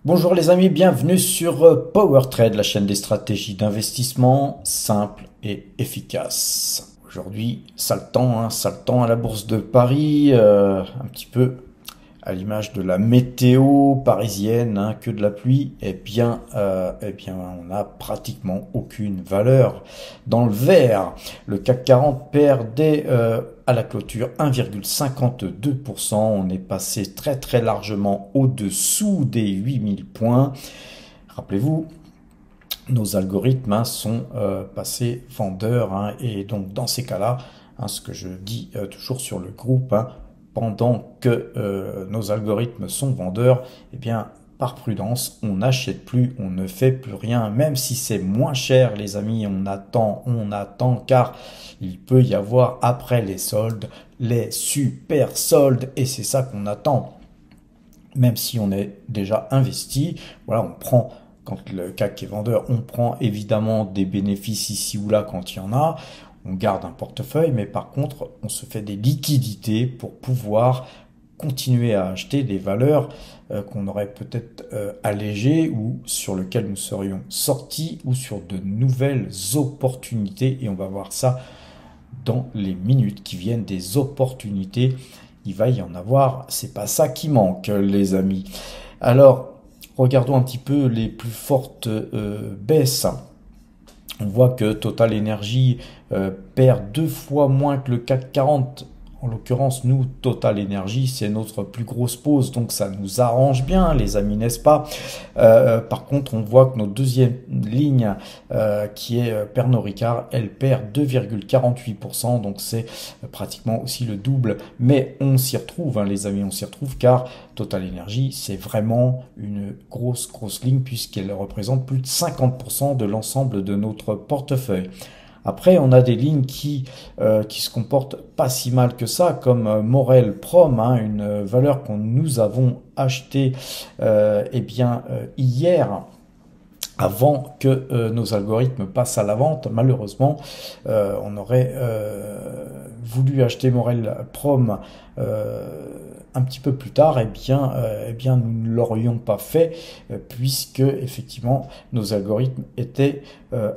Bonjour les amis, bienvenue sur PowerTrade, la chaîne des stratégies d'investissement simples et efficaces. Aujourd'hui, sale temps à la bourse de Paris, un petit peu à l'image de la météo parisienne, hein, que de la pluie. Eh bien, on n'a pratiquement aucune valeur dans le vert. Le CAC 40 perdait à la clôture 1,52%. On est passé très très largement au-dessous des 8000 points. Rappelez-vous, nos algorithmes sont passés vendeurs, hein, et donc dans ces cas-là, hein, ce que je dis toujours sur le groupe, hein, pendant que nos algorithmes sont vendeurs, eh bien par prudence, on n'achète plus, on ne fait plus rien, même si c'est moins cher les amis, on attend car il peut y avoir après les soldes, les super soldes, et c'est ça qu'on attend. Même si on est déjà investi, voilà, on prend, quand le CAC est vendeur, on prend évidemment des bénéfices ici ou là quand il y en a, on garde un portefeuille, mais par contre, on se fait des liquidités pour pouvoir continuer à acheter des valeurs qu'on aurait peut-être allégées ou sur lesquelles nous serions sortis ou sur de nouvelles opportunités. Et on va voir ça dans les minutes qui viennent, des opportunités. Il va y en avoir, c'est pas ça qui manque, les amis. Alors, regardons un petit peu les plus fortes baisses. On voit que Total Energy perd 2 fois moins que le CAC 40. En l'occurrence, nous, Total Energy, c'est notre plus grosse pause, donc ça nous arrange bien, les amis, n'est-ce pas? Par contre, on voit que notre deuxième ligne, qui est Pernod Ricard, elle perd 2,48%, donc c'est pratiquement aussi le double. Mais on s'y retrouve, hein, les amis, on s'y retrouve, car Total Energy, c'est vraiment une grosse ligne, puisqu'elle représente plus de 50% de l'ensemble de notre portefeuille. Après, on a des lignes qui se comportent pas si mal que ça, comme Morel Prom, hein, une valeur que nous avons achetée hier, avant que nos algorithmes passent à la vente. Malheureusement, on aurait voulu acheter Morel Prom un petit peu plus tard. Eh bien, nous ne l'aurions pas fait, puisque effectivement nos algorithmes étaient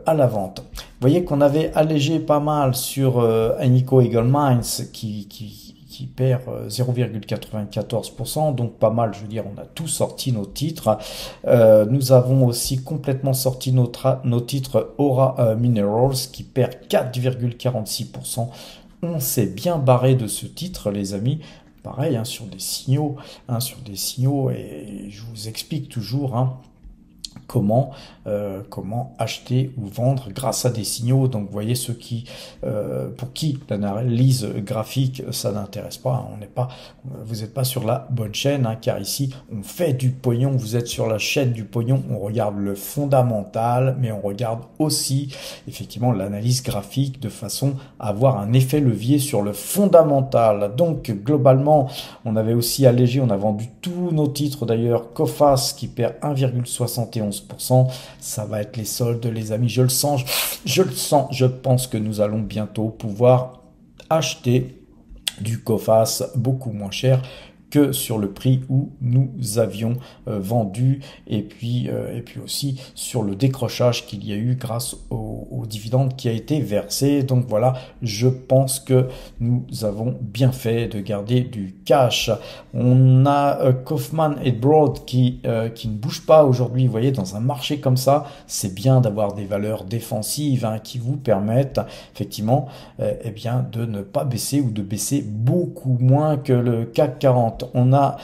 à la vente. Vous voyez qu'on avait allégé pas mal sur Agnico Eagle Mines qui perd 0,94%, donc pas mal, je veux dire, on a tout sorti nos titres. Nous avons aussi complètement sorti nos titres Aura Minerals qui perd 4,46%. On s'est bien barré de ce titre, les amis. Pareil, hein, sur des signaux, et je vous explique toujours, hein, comment acheter ou vendre grâce à des signaux. Donc vous voyez, ceux pour qui l'analyse graphique ça n'intéresse pas, hein. Vous n'êtes pas sur la bonne chaîne, hein, car ici on fait du pognon, vous êtes sur la chaîne du pognon, on regarde le fondamental, mais on regarde aussi effectivement l'analyse graphique de façon à avoir un effet levier sur le fondamental. Donc globalement, on avait aussi allégé, on a vendu tous nos titres d'ailleurs. Coface qui perd 1,71%, ça va être les soldes, les amis, je le sens, je pense que nous allons bientôt pouvoir acheter du Coface beaucoup moins cher que sur le prix où nous avions vendu, et puis aussi sur le décrochage qu'il y a eu grâce au dividende qui a été versé. Donc voilà, je pense que nous avons bien fait de garder du cash. On a Kaufman et Broad qui ne bougent pas aujourd'hui. Vous voyez, dans un marché comme ça, c'est bien d'avoir des valeurs défensives, hein, qui vous permettent effectivement de ne pas baisser ou de baisser beaucoup moins que le CAC 40. On a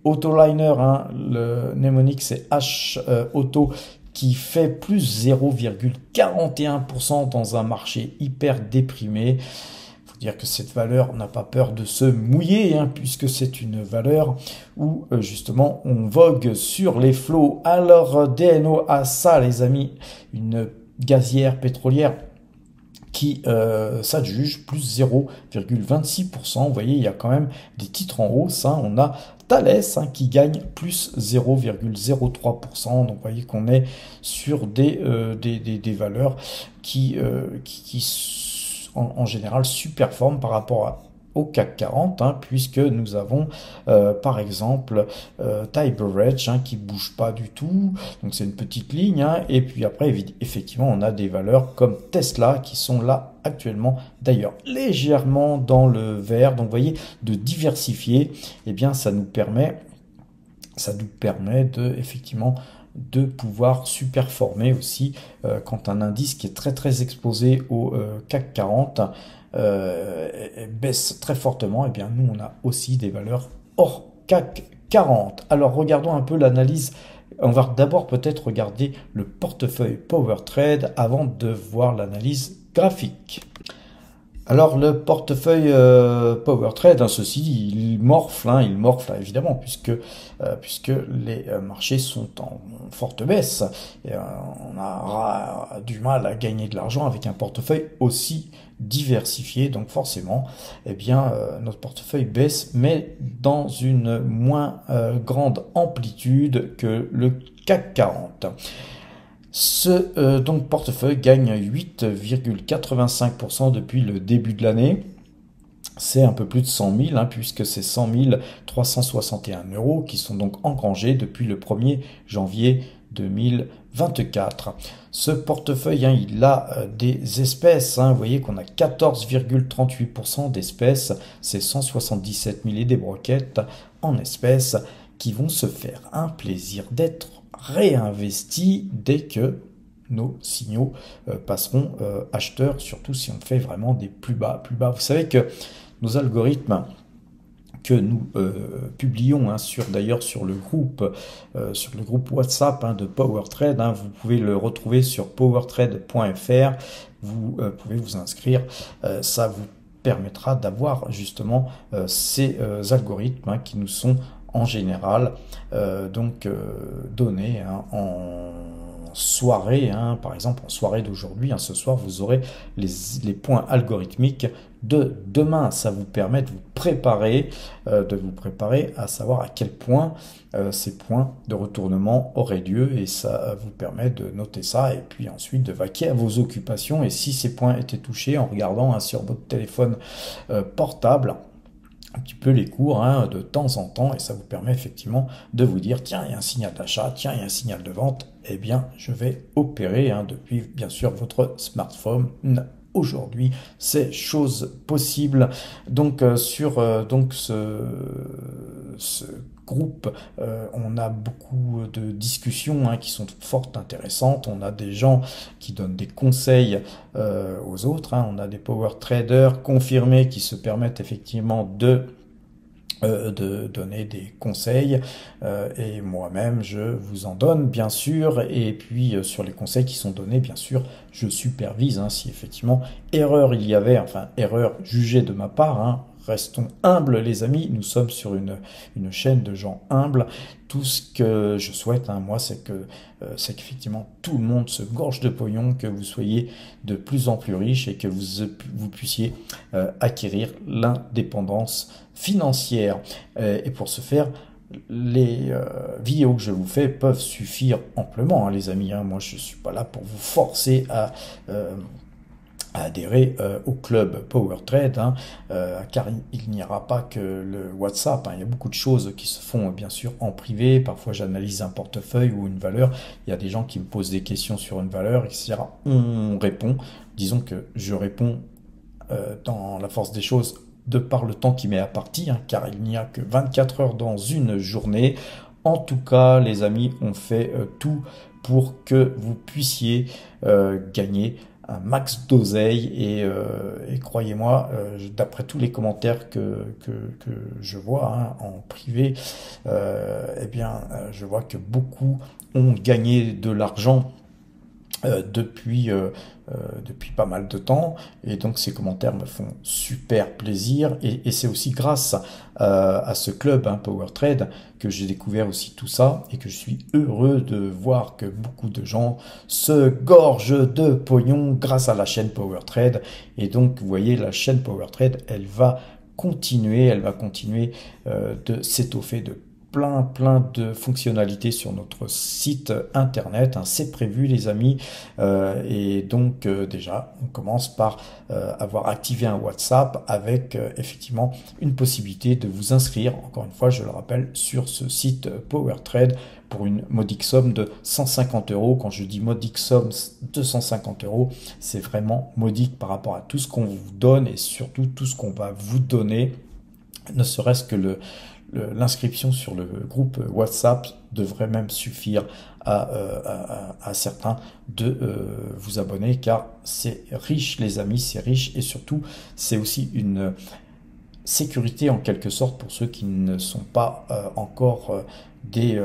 Autoliner, hein, le mnémonique c'est H Auto, qui fait plus 0,41% dans un marché hyper déprimé. Il faut dire que cette valeur n'a pas peur de se mouiller, hein, puisque c'est une valeur où justement on vogue sur les flots. Alors DNO a ça, les amis, une gazière pétrolière qui s'adjuge plus 0,26%. Vous voyez, il y a quand même des titres en hausse, hein. On a Thales, hein, qui gagne plus 0,03%. Donc vous voyez qu'on est sur des valeurs qui en général surperforment par rapport au CAC 40, hein, puisque nous avons par exemple Thai Beverage, hein, qui bouge pas du tout, donc c'est une petite ligne, hein, et puis après effectivement on a des valeurs comme Tesla qui sont là actuellement, d'ailleurs légèrement dans le vert. Donc vous voyez, de diversifier, eh bien ça nous permet de effectivement de pouvoir superformer aussi quand un indice qui est très exposé au CAC 40 baisse très fortement. Et bien nous on a aussi des valeurs hors CAC 40. Alors regardons un peu l'analyse. On va d'abord peut-être regarder le portefeuille PowerTrade avant de voir l'analyse graphique. Alors le portefeuille PowerTrade, hein, ceci il morfle évidemment, puisque les marchés sont en forte baisse, et on aura du mal à gagner de l'argent avec un portefeuille aussi diversifié. Donc forcément, eh bien notre portefeuille baisse, mais dans une moins grande amplitude que le CAC 40. Ce portefeuille gagne 8,85% depuis le début de l'année. C'est un peu plus de 100 000, hein, puisque c'est 100 361 € qui sont donc engrangés depuis le 1er janvier 2024. Ce portefeuille, hein, il a des espèces, hein, vous voyez qu'on a 14,38% d'espèces, c'est 177 000 et des broquettes en espèces qui vont se faire un plaisir d'être réinvesti dès que nos signaux passeront acheteurs, surtout si on fait vraiment des plus bas. Vous savez que nos algorithmes que nous publions, hein, d'ailleurs sur le groupe WhatsApp, hein, de PowerTrade, hein, vous pouvez le retrouver sur powertrade.fr, vous pouvez vous inscrire, ça vous permettra d'avoir justement ces algorithmes, hein, qui nous sont en général donné, hein, en soirée, hein, par exemple en soirée d'aujourd'hui, hein, ce soir vous aurez les points algorithmiques de demain. Ça vous permet de vous préparer à savoir à quel point ces points de retournement auraient lieu, et ça vous permet de noter ça et puis ensuite de vaquer à vos occupations. Et si ces points étaient touchés, en regardant, hein, sur votre téléphone portable un petit peu les cours, hein, de temps en temps, et ça vous permet effectivement de vous dire, tiens, il y a un signal d'achat, tiens, il y a un signal de vente, eh bien je vais opérer, hein, depuis bien sûr votre smartphone. Aujourd'hui, c'est chose possible. Donc sur ce groupe, on a beaucoup de discussions, hein, qui sont fort intéressantes. On a des gens qui donnent des conseils aux autres, hein. On a des power traders confirmés qui se permettent effectivement de donner des conseils, et moi-même je vous en donne bien sûr, et puis sur les conseils qui sont donnés, bien sûr je supervise, hein, si effectivement erreur il y avait, enfin erreur jugée de ma part, hein. Restons humbles les amis, nous sommes sur une chaîne de gens humbles. Tout ce que je souhaite, hein, moi, c'est qu'effectivement tout le monde se gorge de pognon, que vous soyez de plus en plus riche et que vous puissiez acquérir l'indépendance financière. Et pour ce faire, les vidéos que je vous fais peuvent suffire amplement, hein, les amis, hein. Moi, je suis pas là pour vous forcer à adhérer au club PowerTrade, hein, car il n'y aura pas que le WhatsApp, hein. Il y a beaucoup de choses qui se font bien sûr en privé. Parfois j'analyse un portefeuille ou une valeur, il y a des gens qui me posent des questions sur une valeur, etc. On répond, disons que je réponds dans la force des choses de par le temps qui m'est imparti, hein, car il n'y a que 24 heures dans une journée. En tout cas les amis, on fait tout pour que vous puissiez gagner un max d'oseille, et croyez-moi, d'après tous les commentaires que je vois, hein, en privé, eh bien, je vois que beaucoup ont gagné de l'argent depuis pas mal de temps, et donc ces commentaires me font super plaisir, et c'est aussi grâce à ce club, hein, PowerTrade, que j'ai découvert aussi tout ça, et que je suis heureux de voir que beaucoup de gens se gorgent de pognon grâce à la chaîne PowerTrade. Et donc vous voyez, la chaîne PowerTrade, elle va continuer de s'étoffer de plein de fonctionnalités sur notre site internet, hein, c'est prévu les amis. Et donc déjà on commence par avoir activé un WhatsApp avec effectivement une possibilité de vous inscrire, encore une fois je le rappelle, sur ce site PowerTrade pour une modique somme de 150 euros. Quand je dis modique somme de 150 euros, c'est vraiment modique par rapport à tout ce qu'on vous donne et surtout tout ce qu'on va vous donner, ne serait-ce que l'inscription sur le groupe WhatsApp devrait même suffire à certains de vous abonner, car c'est riche les amis, c'est riche et surtout c'est aussi une sécurité en quelque sorte pour ceux qui ne sont pas encore des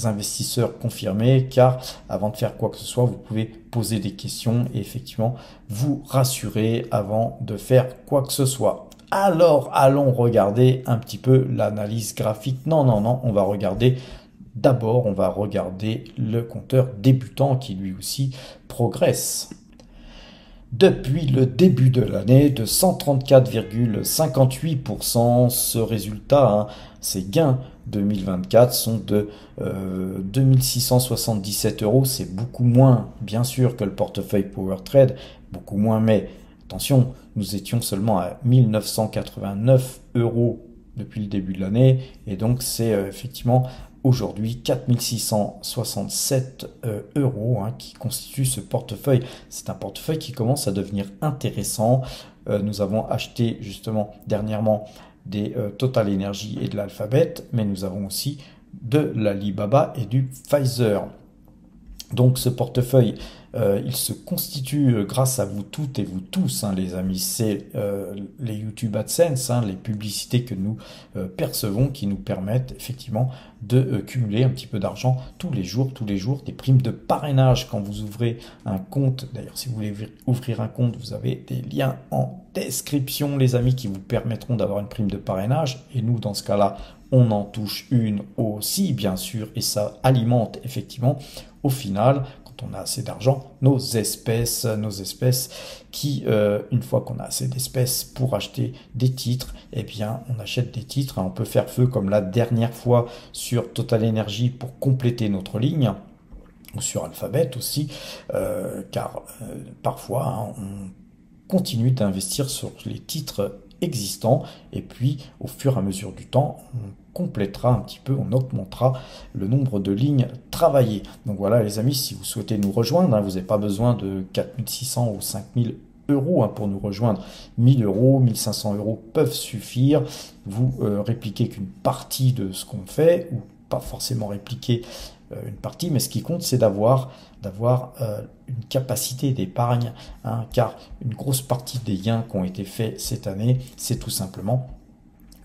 investisseurs confirmés, car avant de faire quoi que ce soit, vous pouvez poser des questions et effectivement vous rassurer avant de faire quoi que ce soit. Alors, allons regarder un petit peu l'analyse graphique. Non, on va regarder d'abord, on va regarder le compteur débutant qui lui aussi progresse. Depuis le début de l'année, de 134,58%, ce résultat, hein, ces gains 2024 sont de 2677 euros. C'est beaucoup moins, bien sûr, que le portefeuille PowerTrade, beaucoup moins, mais attention, nous étions seulement à 1989 euros depuis le début de l'année, et donc c'est effectivement aujourd'hui 4667 euros hein, qui constitue ce portefeuille. C'est un portefeuille qui commence à devenir intéressant. Nous avons acheté justement dernièrement des Total Energy et de l'Alphabet, mais nous avons aussi de l'Alibaba et du Pfizer. Donc ce portefeuille, il se constitue grâce à vous toutes et vous tous, hein, les amis. C'est les YouTube AdSense, hein, les publicités que nous percevons qui nous permettent effectivement de cumuler un petit peu d'argent tous les jours, des primes de parrainage quand vous ouvrez un compte. D'ailleurs, si vous voulez ouvrir un compte, vous avez des liens en description, les amis, qui vous permettront d'avoir une prime de parrainage. Et nous, dans ce cas-là, on en touche une aussi, bien sûr, et ça alimente effectivement au final, quand on a assez d'argent, nos espèces qui, une fois qu'on a assez d'espèces pour acheter des titres, eh bien, on achète des titres. On peut faire feu comme la dernière fois sur Total Energy pour compléter notre ligne, ou sur Alphabet aussi, car parfois, hein, on continue d'investir sur les titres existants et puis au fur et à mesure du temps on complétera un petit peu, on augmentera le nombre de lignes travaillées. Donc voilà les amis, si vous souhaitez nous rejoindre, hein, vous n'avez pas besoin de 4600 ou 5000 euros hein, pour nous rejoindre. 1000 euros, 1500 euros peuvent suffire. Vous répliquez qu'une partie de ce qu'on fait, ou pas forcément répliquer une partie, mais ce qui compte c'est d'avoir une capacité d'épargne, hein, car une grosse partie des gains qui ont été faits cette année, c'est tout simplement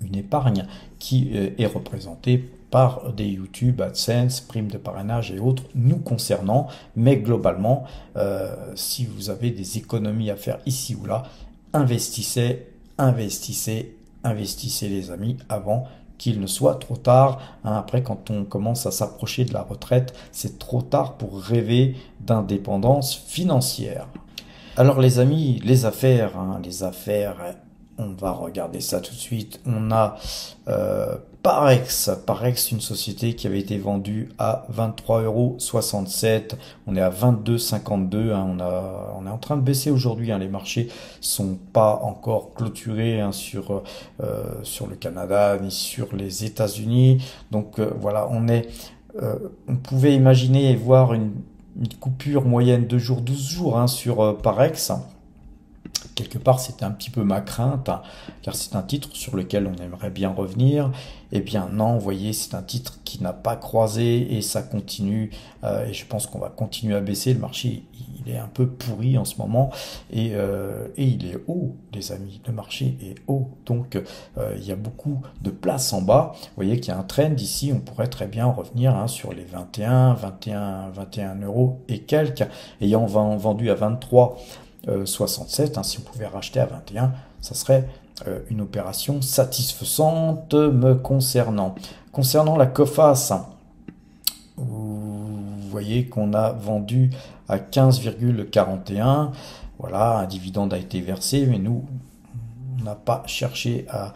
une épargne qui est représentée par des YouTube, AdSense, primes de parrainage et autres nous concernant, mais globalement, si vous avez des économies à faire ici ou là, investissez les amis avant qu'il ne soit trop tard. Hein, après, quand on commence à s'approcher de la retraite, c'est trop tard pour rêver d'indépendance financière. Alors les amis, les affaires, on va regarder ça tout de suite. On a Parex, une société qui avait été vendue à 23,67 €. On est à 22,52 €. Hein, on est en train de baisser aujourd'hui. Hein, les marchés sont pas encore clôturés hein, sur le Canada ni sur les États-Unis. Donc voilà, on pouvait imaginer et voir une coupure moyenne de 12 jours hein, sur Parex. Quelque part, c'était un petit peu ma crainte, hein, car c'est un titre sur lequel on aimerait bien revenir. Eh bien non, vous voyez, c'est un titre qui n'a pas croisé et ça continue. Et je pense qu'on va continuer à baisser. Le marché, il est un peu pourri en ce moment et il est haut, les amis. Le marché est haut, donc il y a beaucoup de place en bas. Vous voyez qu'il y a un trend ici. On pourrait très bien revenir hein, sur les 21 € et quelques, ayant vendu à 23,67 hein, si on pouvait racheter à 21, ça serait une opération satisfaisante me concernant. Concernant la Coface, vous voyez qu'on a vendu à 15,41. Voilà, un dividende a été versé, mais nous, on n'a pas cherché à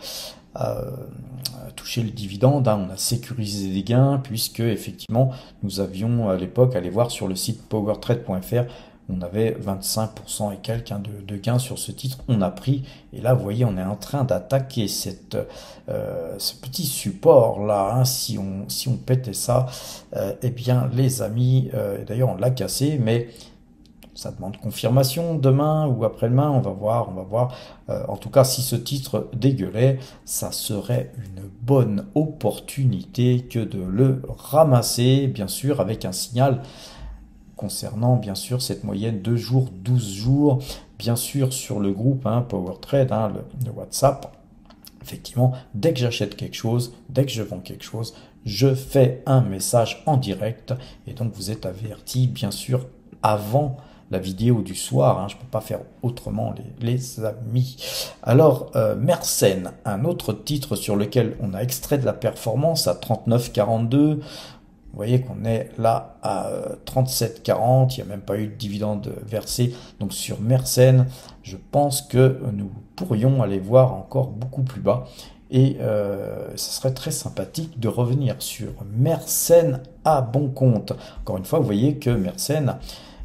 touché le dividende, hein, on a sécurisé des gains, puisque effectivement, nous avions à l'époque, allez voir sur le site powertrade.fr, on avait 25% et quelques hein, de gains sur ce titre, on a pris, et là vous voyez on est en train d'attaquer ce petit support là, hein, si on pétait ça, eh bien les amis, d'ailleurs on l'a cassé, mais ça demande confirmation demain ou après-demain, on va voir. En tout cas, si ce titre dégueulait, ça serait une bonne opportunité que de le ramasser, bien sûr, avec un signal concernant, bien sûr, cette moyenne 2 jours, 12 jours, bien sûr, sur le groupe hein, PowerTrade, hein, le WhatsApp. Effectivement, dès que j'achète quelque chose, dès que je vends quelque chose, je fais un message en direct et donc vous êtes averti, bien sûr, avant la vidéo du soir, hein, je ne peux pas faire autrement les amis. Alors, Mersenne, un autre titre sur lequel on a extrait de la performance à 39,42. Vous voyez qu'on est là à 37,40, il n'y a même pas eu de dividende versé. Donc sur Mersenne, je pense que nous pourrions aller voir encore beaucoup plus bas. Et ça serait très sympathique de revenir sur Mersenne à bon compte. Encore une fois, vous voyez que Mersenne,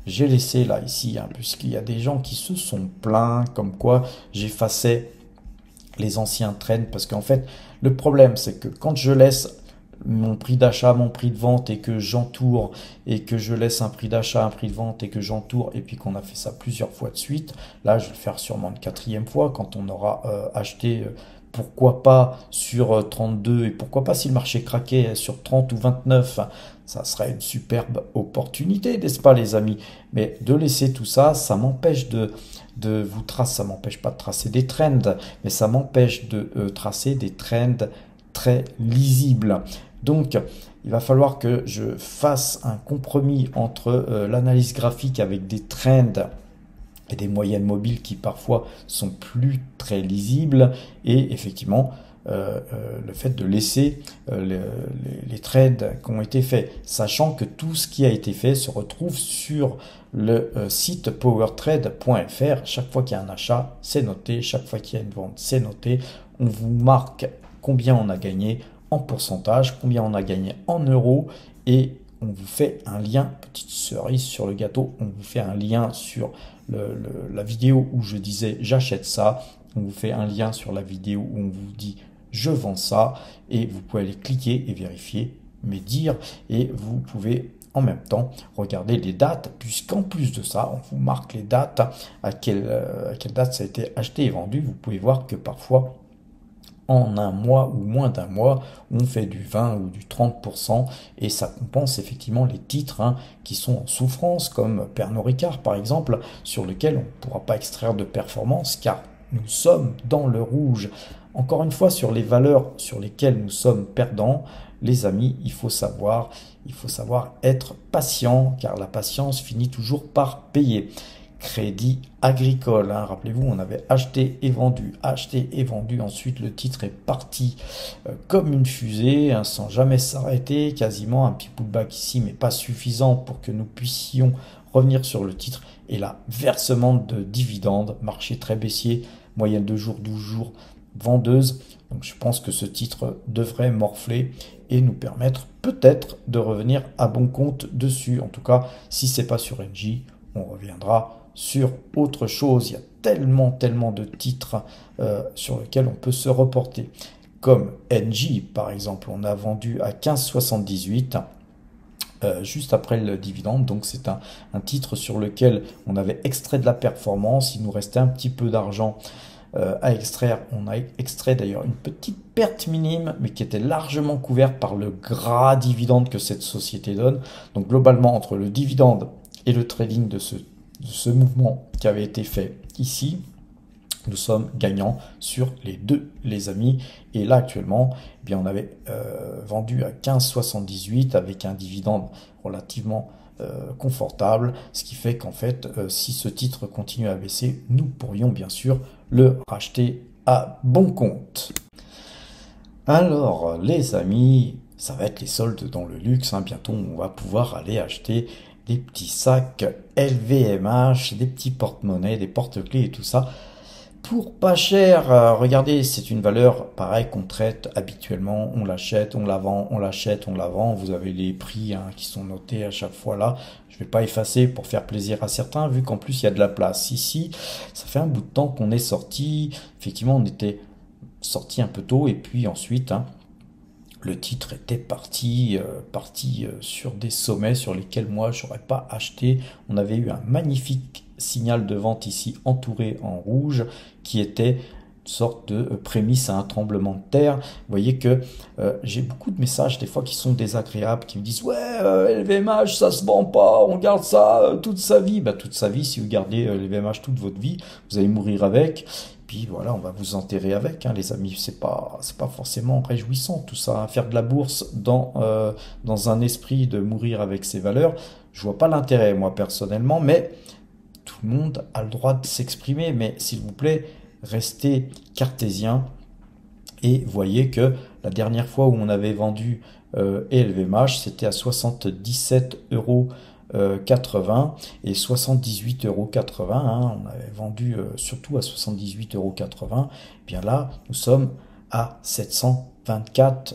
j'ai laissé là, ici, hein, puisqu'il y a des gens qui se sont plaints, comme quoi j'effaçais les anciens trends, parce qu'en fait, le problème, c'est que quand je laisse mon prix d'achat, mon prix de vente, et que j'entoure, et que je laisse un prix d'achat, un prix de vente, et que j'entoure, et puis qu'on a fait ça plusieurs fois de suite, là, je vais le faire sûrement une 4e fois, quand on aura acheté... pourquoi pas sur 32 et pourquoi pas si le marché craquait sur 30 ou 29, ça serait une superbe opportunité, n'est-ce pas les amis? Mais de laisser tout ça, ça m'empêche de vous tracer, ça m'empêche pas de tracer des trends, mais ça m'empêche de tracer des trends très lisibles. Donc, il va falloir que je fasse un compromis entre l'analyse graphique avec des trends et des moyennes mobiles qui parfois sont plus très lisibles et effectivement le fait de laisser les trades qui ont été faits, sachant que tout ce qui a été fait se retrouve sur le site powertrade.fr. Chaque fois qu'il y a un achat, c'est noté, chaque fois qu'il y a une vente, c'est noté. On vous marque combien on a gagné en pourcentage, combien on a gagné en euros et on vous fait un lien, petite cerise sur le gâteau, on vous fait un lien sur la vidéo où je disais j'achète ça, on vous fait un lien sur la vidéo où on vous dit je vends ça et vous pouvez aller cliquer et vérifier mes dires et vous pouvez en même temps regarder les dates puisqu'en plus de ça on vous marque les dates à quelle date ça a été acheté et vendu. Vous pouvez voir que parfois en un mois ou moins d'un mois, on fait du 20 ou du 30% et ça compense effectivement les titres hein, qui sont en souffrance comme Pernod Ricard par exemple, sur lequel on ne pourra pas extraire de performance car nous sommes dans le rouge. Encore une fois, sur les valeurs sur lesquelles nous sommes perdants, les amis, il faut savoir être patient car la patience finit toujours par payer. Crédit Agricole, hein. Rappelez-vous, on avait acheté et vendu, ensuite le titre est parti comme une fusée, hein, sans jamais s'arrêter, quasiment un petit pullback ici, mais pas suffisant pour que nous puissions revenir sur le titre. Et là, versement de dividendes, marché très baissier, moyenne de jours, 12 jours, vendeuse. Donc je pense que ce titre devrait morfler et nous permettre peut-être de revenir à bon compte dessus. En tout cas, si c'est pas sur NJ, on reviendra sur autre chose. Il y a tellement de titres sur lesquels on peut se reporter. Comme NJ, par exemple, on a vendu à 15,78 juste après le dividende. Donc c'est un titre sur lequel on avait extrait de la performance. Il nous restait un petit peu d'argent à extraire. On a extrait d'ailleurs une petite perte minime, mais qui était largement couverte par le gras dividende que cette société donne. Donc globalement, entre le dividende et le trading de ce mouvement qui avait été fait ici, nous sommes gagnants sur les deux, les amis. Et là, actuellement, eh bien, on avait vendu à 15,78 avec un dividende relativement confortable, ce qui fait qu'en fait, si ce titre continue à baisser, nous pourrions bien sûr le racheter à bon compte. Alors, les amis, ça va être les soldes dans le luxe, hein. Bientôt, on va pouvoir aller acheter des petits sacs LVMH, des petits porte-monnaies, des porte-clés et tout ça. pour pas cher. Regardez, c'est une valeur pareil qu'on traite habituellement. On l'achète, on la vend, on l'achète, on la vend. Vous avez les prix hein, qui sont notés à chaque fois là. Je vais pas effacer pour faire plaisir à certains, vu qu'en plus il y a de la place. Ici, ça fait un bout de temps qu'on est sorti. Effectivement, on était sorti un peu tôt et puis ensuite, hein, le titre était parti, sur des sommets sur lesquels moi j'aurais pas acheté. On avait eu un magnifique signal de vente ici entouré en rouge qui était une sorte de prémisse à un tremblement de terre. Vous voyez que j'ai beaucoup de messages des fois qui sont désagréables, qui me disent ouais LVMH ça se vend pas, on garde ça toute sa vie. Bah toute sa vie, si vous gardez LVMH toute votre vie, vous allez mourir avec. Puis voilà, on va vous enterrer avec, hein, les amis. C'est pas forcément réjouissant tout ça. Hein. Faire de la bourse dans un esprit de mourir avec ses valeurs, je vois pas l'intérêt moi personnellement, mais tout le monde a le droit de s'exprimer. Mais s'il vous plaît, restez cartésien et voyez que la dernière fois où on avait vendu LVMH, c'était à 77 € 80 et 78,80 €. Hein, on avait vendu surtout à 78,80 €. Bien là, nous sommes à 724,20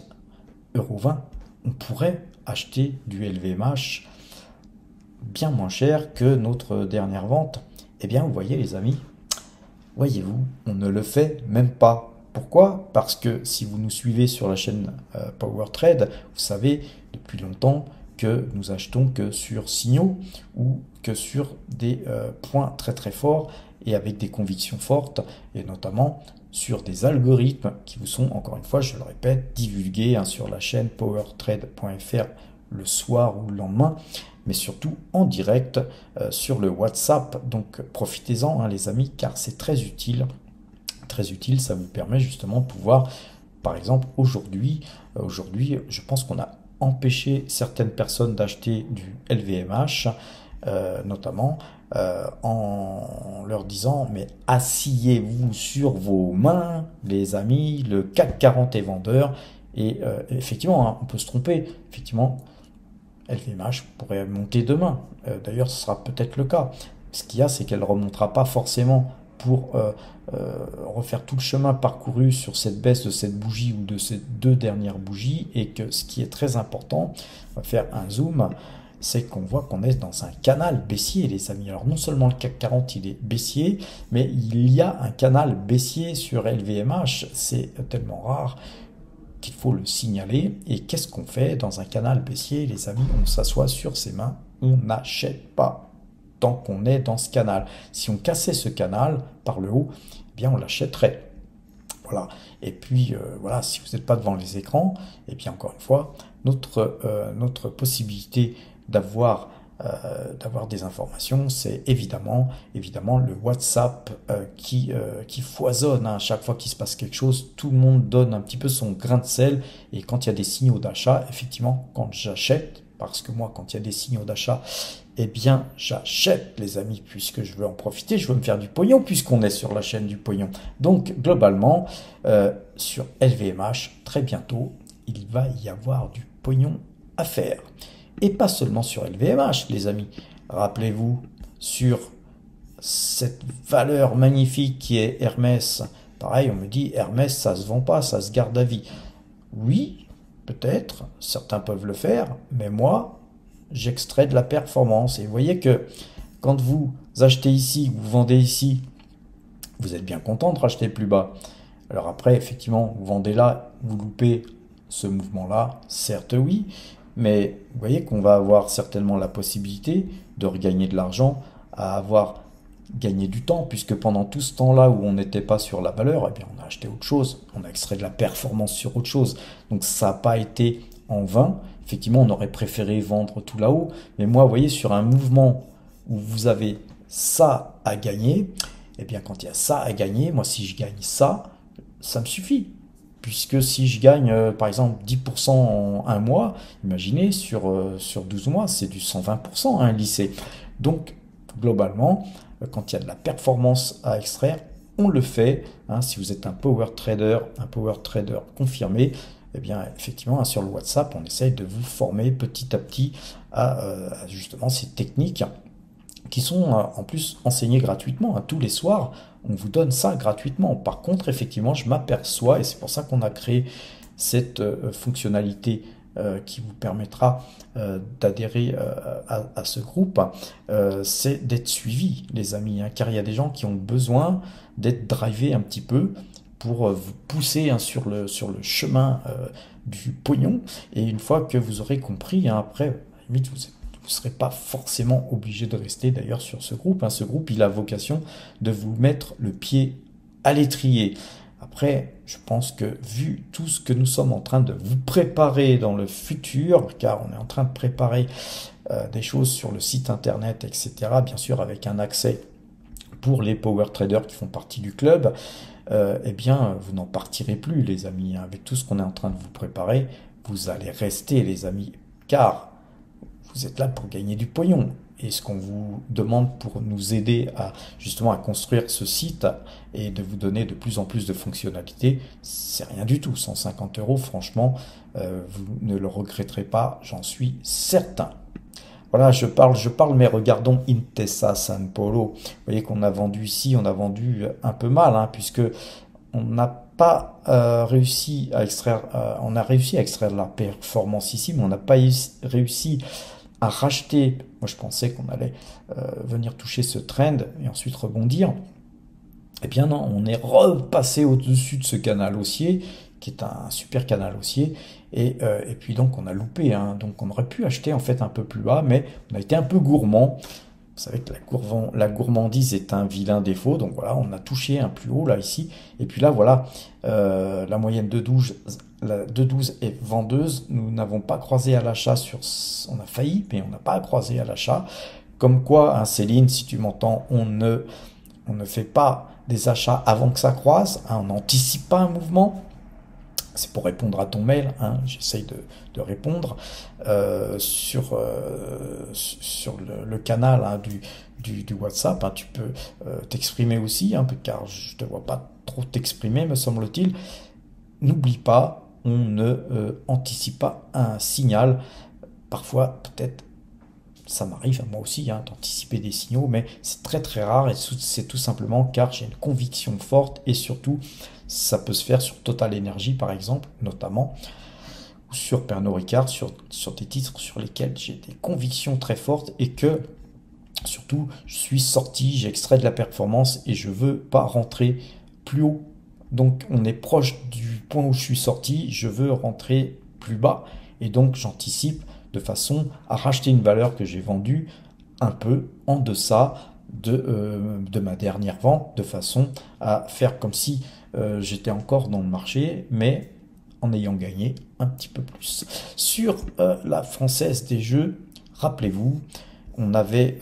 €. On pourrait acheter du LVMH bien moins cher que notre dernière vente. Eh bien, vous voyez les amis, voyez-vous, on ne le fait même pas. Pourquoi? Parce que si vous nous suivez sur la chaîne Power Trade, vous savez depuis longtemps que nous achetons que sur signaux ou que sur des points très très forts et avec des convictions fortes et notamment sur des algorithmes qui vous sont, encore une fois, je le répète, divulgués hein, sur la chaîne powertrade.fr le soir ou le lendemain, mais surtout en direct sur le WhatsApp. Donc profitez-en hein, les amis, car c'est très utile. Très utile, ça vous permet justement de pouvoir, par exemple, aujourd'hui, je pense qu'on a empêché certaines personnes d'acheter du LVMH, notamment en leur disant mais asseyez-vous sur vos mains, les amis, le CAC 40 est vendeur. Et effectivement, hein, on peut se tromper. Effectivement, LVMH pourrait monter demain. D'ailleurs, ce sera peut-être le cas. Ce qu'il y a, c'est qu'elle ne remontera pas forcément pour refaire tout le chemin parcouru sur cette baisse de cette bougie ou de ces deux dernières bougies. Et que ce qui est très important, on va faire un zoom, c'est qu'on voit qu'on est dans un canal baissier, les amis. Alors non seulement le CAC 40 il est baissier, mais il y a un canal baissier sur LVMH. C'est tellement rare qu'il faut le signaler. Et qu'est-ce qu'on fait dans un canal baissier, les amis? On s'assoit sur ses mains, on n'achète pas tant qu'on est dans ce canal. Si on cassait ce canal par le haut, eh bien on l'achèterait. Voilà. Et puis voilà, si vous n'êtes pas devant les écrans, et bien encore une fois, notre possibilité d'avoir des informations, c'est évidemment le WhatsApp qui foisonne. Hein. Chaque fois qu'il se passe quelque chose, tout le monde donne un petit peu son grain de sel. Et quand il y a des signaux d'achat, effectivement, quand j'achète, parce que moi, quand il y a des signaux d'achat, eh bien, j'achète, les amis, puisque je veux en profiter, je veux me faire du pognon, puisqu'on est sur la chaîne du pognon. Donc, globalement, sur LVMH, très bientôt, il va y avoir du pognon à faire. Et pas seulement sur LVMH, les amis. Rappelez-vous, sur cette valeur magnifique qui est Hermès. Pareil, on me dit, Hermès, ça se vend pas, ça se garde à vie. Oui, peut-être, certains peuvent le faire, mais moi, j'extrais de la performance. Et vous voyez que quand vous achetez ici, vous vendez ici, vous êtes bien content de racheter plus bas. Alors après, effectivement, vous vendez là, vous loupez ce mouvement-là, certes oui, mais vous voyez qu'on va avoir certainement la possibilité de regagner de l'argent, à avoir gagné du temps, puisque pendant tout ce temps-là où on n'était pas sur la valeur, eh bien on a acheté autre chose, on a extrait de la performance sur autre chose. Donc ça n'a pas été en vain. Effectivement, on aurait préféré vendre tout là-haut, mais moi, vous voyez, sur un mouvement où vous avez ça à gagner, eh bien quand il y a ça à gagner, moi si je gagne ça, ça me suffit. Puisque si je gagne, par exemple, 10% en un mois, imaginez, sur 12 mois, c'est du 120% un lycée. Donc, globalement, quand il y a de la performance à extraire, on le fait. Hein, si vous êtes un power trader confirmé, eh bien, effectivement, hein, sur le WhatsApp, on essaye de vous former petit à petit à justement ces techniques qui sont en plus enseignés gratuitement, hein. Tous les soirs, on vous donne ça gratuitement. Par contre, effectivement, je m'aperçois, et c'est pour ça qu'on a créé cette fonctionnalité qui vous permettra d'adhérer à ce groupe, c'est d'être suivi, les amis, hein, car il y a des gens qui ont besoin d'être drivés un petit peu pour vous pousser, hein, sur le chemin du pognon. Et une fois que vous aurez compris, hein, après, à la limite, vous ne serez pas forcément obligé de rester d'ailleurs sur ce groupe, hein. Ce groupe, il a vocation de vous mettre le pied à l'étrier. Après, je pense que vu tout ce que nous sommes en train de vous préparer dans le futur, car on est en train de préparer des choses sur le site internet, etc., bien sûr avec un accès pour les power traders qui font partie du club, eh bien, vous n'en partirez plus, les amis, hein. Avec tout ce qu'on est en train de vous préparer, vous allez rester, les amis, car vous êtes là pour gagner du pognon. Et ce qu'on vous demande pour nous aider à justement à construire ce site et de vous donner de plus en plus de fonctionnalités, c'est rien du tout. 150 euros, franchement, vous ne le regretterez pas, j'en suis certain. Voilà, je parle, mais regardons Intesa San Paulo. Vous voyez qu'on a vendu ici, on a vendu un peu mal, hein, puisque on n'a pas réussi à extraire, on a réussi à extraire de la performance ici, mais on n'a pas réussi à racheter. Moi, je pensais qu'on allait venir toucher ce trend et ensuite rebondir. Eh bien non, on est repassé au-dessus de ce canal haussier, qui est un super canal haussier, et puis donc on a loupé, hein. Donc on aurait pu acheter en fait un peu plus bas, mais on a été un peu gourmand. Vous savez que la gourmandise est un vilain défaut, donc voilà, on a touché un plus haut là ici, et puis là voilà, la moyenne de 12, est vendeuse, nous n'avons pas croisé à l'achat on a failli, mais on n'a pas croisé à l'achat, comme quoi, hein, Céline, si tu m'entends, on ne fait pas des achats avant que ça croise, hein, on n'anticipe pas un mouvement. C'est pour répondre à ton mail, hein, j'essaye de répondre sur le canal, hein, du WhatsApp, hein. Tu peux t'exprimer aussi, hein, car je ne te vois pas trop t'exprimer, me semble-t-il. N'oublie pas, on ne anticipe pas un signal. Parfois, peut-être, ça m'arrive à moi aussi, hein, d'anticiper des signaux, mais c'est très très rare, et c'est tout simplement car j'ai une conviction forte, et surtout, ça peut se faire sur Total Energy par exemple, notamment, ou sur Pernod Ricard, sur des titres sur lesquels j'ai des convictions très fortes, et que surtout je suis sorti, j'ai extrait de la performance et je veux pas rentrer plus haut. Donc on est proche du point où je suis sorti, je veux rentrer plus bas, et donc j'anticipe de façon à racheter une valeur que j'ai vendue un peu en deçà de ma dernière vente, de façon à faire comme si j'étais encore dans le marché, mais en ayant gagné un petit peu plus. Sur la Française des Jeux, rappelez-vous, on avait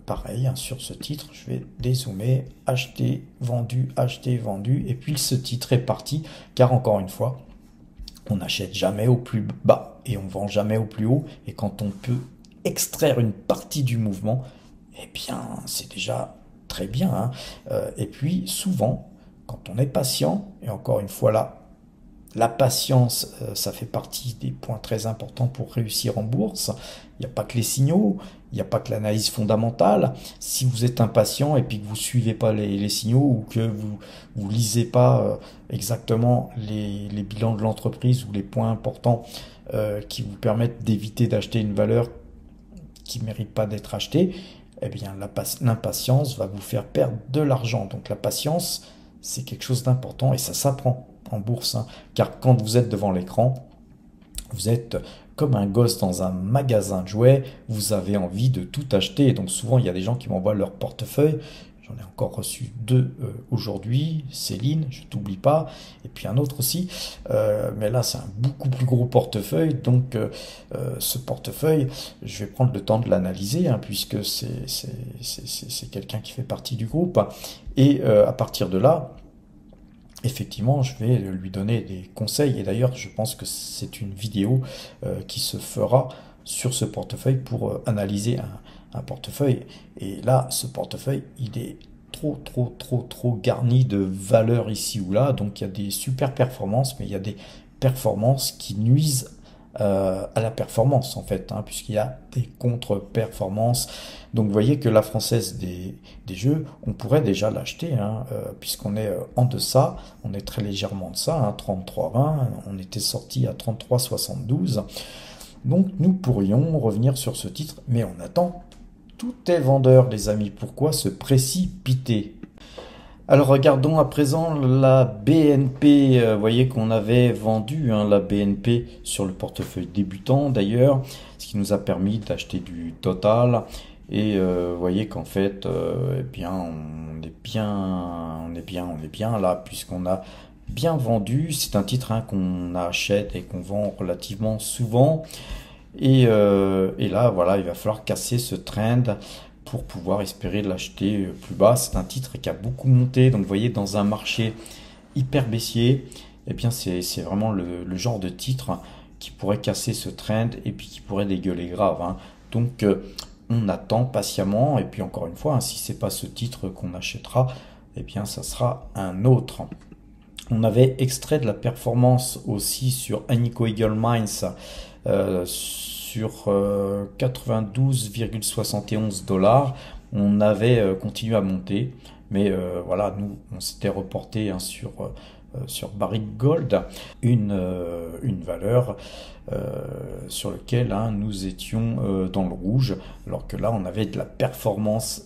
pareil, hein, sur ce titre, je vais dézoomer, acheter, vendu, et puis ce titre est parti, car encore une fois, on n'achète jamais au plus bas et on vend jamais au plus haut, et quand on peut extraire une partie du mouvement, eh bien c'est déjà très bien, hein. Et puis souvent, quand on est patient, et encore une fois là, la patience, ça fait partie des points très importants pour réussir en bourse. Il n'y a pas que les signaux, il n'y a pas que l'analyse fondamentale. Si vous êtes impatient et puis que vous ne suivez pas les signaux, ou que vous ne lisez pas exactement les bilans de l'entreprise ou les points importants qui vous permettent d'éviter d'acheter une valeur qui ne mérite pas d'être achetée, eh bien l'impatience va vous faire perdre de l'argent. Donc la patience, c'est quelque chose d'important, et ça s'apprend en bourse, hein, car quand vous êtes devant l'écran, vous êtes comme un gosse dans un magasin de jouets, vous avez envie de tout acheter. Et donc souvent, il y a des gens qui m'envoient leur portefeuille. J'en ai encore reçu 2 aujourd'hui. Céline, je t'oublie pas. Et puis un autre aussi. Mais là, c'est un beaucoup plus gros portefeuille. Donc ce portefeuille, je vais prendre le temps de l'analyser, hein, puisque c'est quelqu'un qui fait partie du groupe. Et à partir de là, effectivement, je vais lui donner des conseils, et d'ailleurs, je pense que c'est une vidéo qui se fera sur ce portefeuille pour analyser un portefeuille. Et là, ce portefeuille, il est trop garni de valeurs ici ou là, donc il y a des super performances, mais il y a des performances qui nuisent à la performance en fait, hein, puisqu'il y a des contre-performances. Donc vous voyez que la française des jeux, on pourrait déjà l'acheter, hein, puisqu'on est en deçà, on est très légèrement en deçà, hein, 33,20, on était sorti à 33,72. Donc nous pourrions revenir sur ce titre, mais on attend. Tout est vendeur les amis, pourquoi se précipiter? Alors regardons à présent la BNP, vous voyez qu'on avait vendu hein, la BNP sur le portefeuille débutant d'ailleurs, ce qui nous a permis d'acheter du Total. Et vous voyez qu'en fait, eh bien, on est bien là puisqu'on a bien vendu. C'est un titre hein, qu'on achète et qu'on vend relativement souvent. Et là, voilà, il va falloir casser ce trend pour pouvoir espérer l'acheter plus bas. C'est un titre qui a beaucoup monté. Donc, vous voyez, dans un marché hyper baissier, eh bien, c'est vraiment le genre de titre qui pourrait casser ce trend et puis qui pourrait dégueuler grave, hein. Donc, on attend patiemment. Et puis, encore une fois, hein, si c'est pas ce titre qu'on achètera, eh bien, ça sera un autre. On avait extrait de la performance aussi sur Agnico Eagle Mines sur 92,71 $. On avait continué à monter, mais voilà, nous, on s'était reporté hein, sur Barrick Gold, une valeur sur laquelle hein, nous étions dans le rouge, alors que là on avait de la performance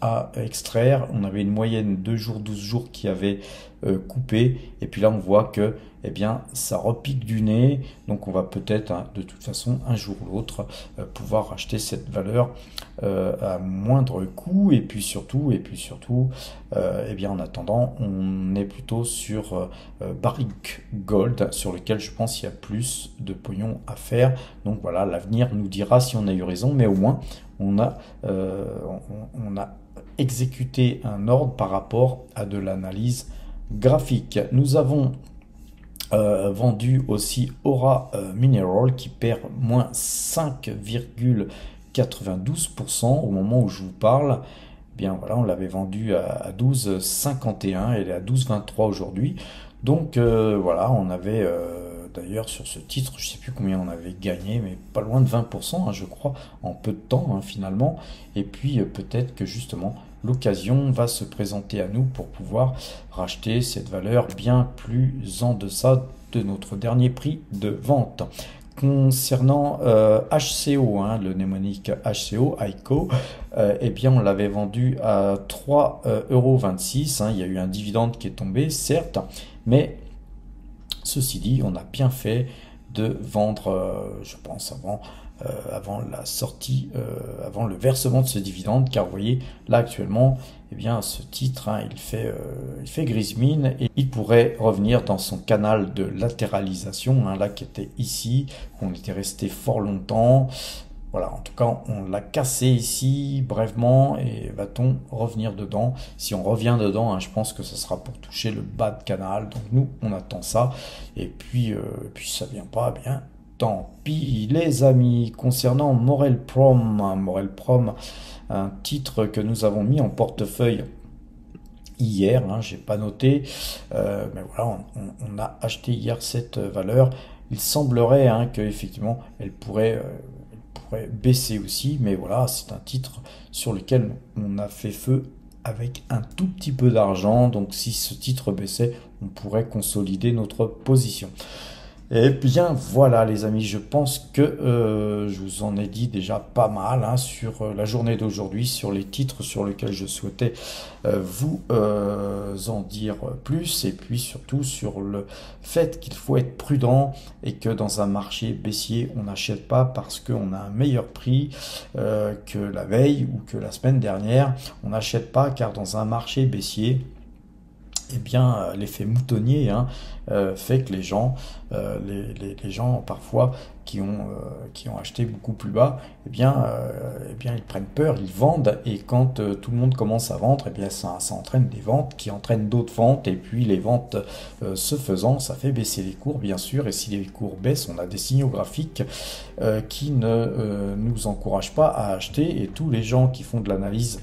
à extraire, on avait une moyenne 2 jours, 12 jours qui avait coupé, et puis là on voit que eh bien, ça repique du nez, donc on va peut-être hein, de toute façon un jour ou l'autre pouvoir racheter cette valeur à moindre coût, et puis surtout eh bien, en attendant on est plutôt sur Barrick Gold, sur lequel je pense qu'il y a plus de pognon à faire. Donc voilà, l'avenir nous dira si on a eu raison, mais au moins on a exécuté un ordre par rapport à de l'analyse graphique. Nous avons vendu aussi Aura Mineral qui perd moins 5,92% au moment où je vous parle. Bien voilà, on l'avait vendu à 12,51 et elle est à 12,23 aujourd'hui. Donc voilà, on avait d'ailleurs sur ce titre, je ne sais plus combien on avait gagné, mais pas loin de 20%, hein, je crois, en peu de temps hein, finalement. Et puis peut-être que justement l'occasion va se présenter à nous pour pouvoir racheter cette valeur bien plus en deçà de notre dernier prix de vente. Concernant HCO, hein, le mnémonique HCO, ICO, eh bien on l'avait vendu à 3,26 €. Hein, il y a eu un dividende qui est tombé, certes, mais ceci dit, on a bien fait de vendre, je pense, avant la sortie, avant le versement de ce dividende, car vous voyez, là actuellement, eh bien, ce titre, hein, il fait grise mine et il pourrait revenir dans son canal de latéralisation, hein, là qui était ici, où on était resté fort longtemps. Voilà, en tout cas, on l'a cassé ici, brièvement, et va-t-on revenir dedans? Si on revient dedans, hein, je pense que ce sera pour toucher le bas de canal. Donc nous, on attend ça. Et puis ça vient pas, eh bien, tant pis, les amis. Concernant Morel Prom, hein, Morel Prom, un titre que nous avons mis en portefeuille hier, hein, j'ai pas noté, mais voilà, on a acheté hier cette valeur. Il semblerait hein, qu'effectivement, elle pourrait baisser aussi, mais voilà, c'est un titre sur lequel on a fait feu avec un tout petit peu d'argent, donc si ce titre baissait, on pourrait consolider notre position. Et bien voilà les amis, je pense que je vous en ai dit déjà pas mal hein, sur la journée d'aujourd'hui, sur les titres sur lesquels je souhaitais vous en dire plus, et puis surtout sur le fait qu'il faut être prudent et que dans un marché baissier, on n'achète pas parce qu'on a un meilleur prix que la veille ou que la semaine dernière. On n'achète pas car dans un marché baissier, eh bien, l'effet moutonnier hein, fait que les gens parfois qui ont acheté beaucoup plus bas, eh bien, ils prennent peur, ils vendent, et quand tout le monde commence à vendre, eh bien, ça entraîne des ventes qui entraînent d'autres ventes, et puis les ventes se faisant, ça fait baisser les cours, bien sûr, et si les cours baissent, on a des signaux graphiques qui ne nous encouragent pas à acheter, et tous les gens qui font de l'analyse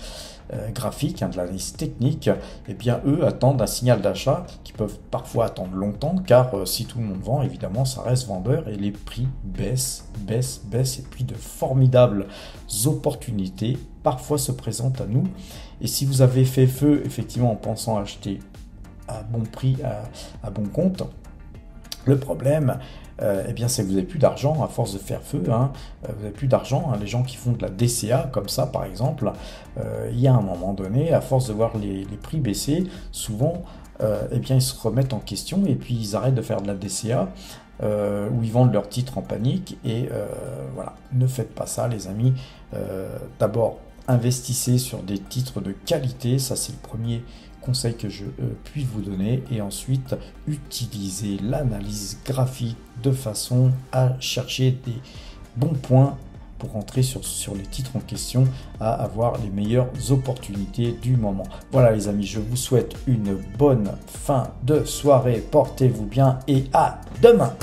graphique, de l'analyse technique, eh bien eux attendent un signal d'achat qui peuvent parfois attendre longtemps, car si tout le monde vend, évidemment ça reste vendeur et les prix baissent, et puis de formidables opportunités parfois se présentent à nous. Et si vous avez fait feu effectivement en pensant acheter à bon prix, à bon compte, le problème, eh bien, c'est que vous n'avez plus d'argent à force de faire feu. Vous n'avez plus d'argent. Les gens qui font de la DCA, comme ça, par exemple, il y a un moment donné, à force de voir les prix baisser, souvent, eh bien, ils se remettent en question et puis ils arrêtent de faire de la DCA. Où ils vendent leurs titres en panique. Et voilà, ne faites pas ça, les amis. D'abord, investissez sur des titres de qualité. Ça, c'est le premier conseil que je puis vous donner, et ensuite utilisez l'analyse graphique de façon à chercher des bons points pour entrer sur les titres en question, à avoir les meilleures opportunités du moment. Voilà les amis, je vous souhaite une bonne fin de soirée, portez-vous bien et à demain.